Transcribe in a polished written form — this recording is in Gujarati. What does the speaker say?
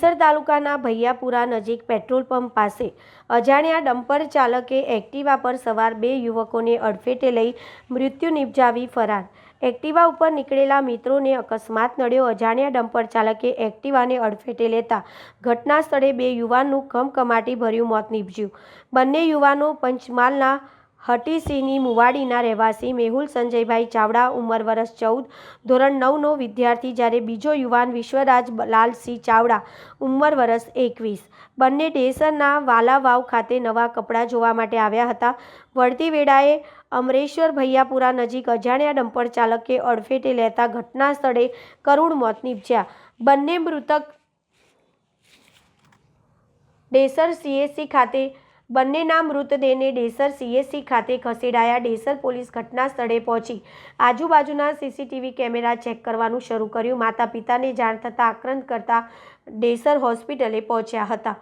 ડેસર તાલુકાના ભૈયાપુરા નજીક પેટ્રોલ પંપ પાસે અજાણ્યા ડમ્પર ચાલકે એક્ટિવા પર સવાર 2 યુવકોને અડફેટે લઈ મૃત્યુ નિપજાવી ફરાર। એક્ટિવા ઉપર નીકળેલા મિત્રોને અકસ્માત નડ્યો। અજાણ્યા ડમ્પર ચાલકે એક્ટિવાને અડફેટે લેતા ઘટના સ્થળે 2 યુવાનનું કમકમાટી ભર્યું મોત નીપજ્યું। બંને યુવાનો પંચમહાલના હટીસીની મુવાડીના રહેવાસી મેહુલ સંજયભાઈ ચાવડા ઉંમર વર્ષ 14, ધોરણ 9નો વિદ્યાર્થી, જ્યારે બીજો યુવાન વિશ્વરાજ લાલસિંહ ચાવડા ઉંમર વર્ષ 21। બંને ડેસરના વાલાવાવ ખાતે નવા કપડાં જોવા માટે આવ્યા હતા। વળતી વેળાએ અમરેશ્વર ભૈયાપુરા નજીક અજાણ્યા ડમ્પર ચાલકે અડફેટે લેતા ઘટના સ્થળે કરુણ મોત નીપજ્યા। બંને મૃતક ડેસર સીએસસી ખાતે બંનેના મૃતદેહને ડેસર સીએસસી ખાતે ખસેડાયા। ડેસર પોલીસ ઘટના સ્થળે પહોંચી આજુબાજુના સીસીટીવી કેમેરા ચેક કરવાનું શરૂ કર્યું। માતા પિતાને જાણ થતાં આક્રંદ કરતા ડેસર હોસ્પિટલે પહોંચ્યા હતા।